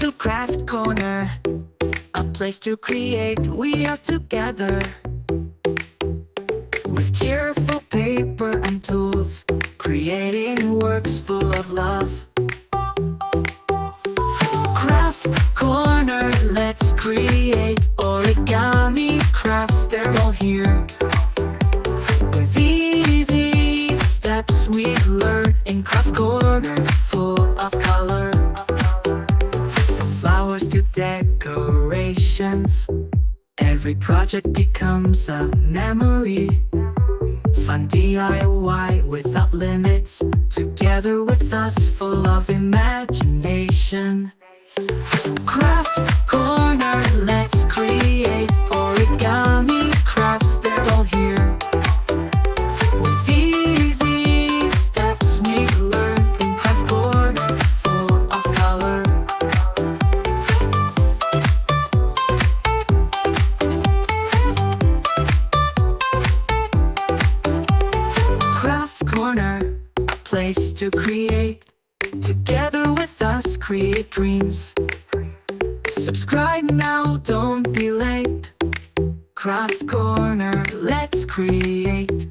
to Craft Corner, a place to create. We are together with cheerful paper and tools, creating works full of love. Craft Corner, let's create origami crafts, they're all here. With easy steps we learn in Craft Corner, full of color. From flowers to decorations, every project becomes a memory. Fun DIY without limits, together with us, full of imagination. Craft Corner, let's create origami crafts, they're all here. With easy steps we learn in Craft Corner, full of color. Craft Corner, a place to create. Together with us, create dreams. Subscribe now, don't be late. Craft Corner, let's create.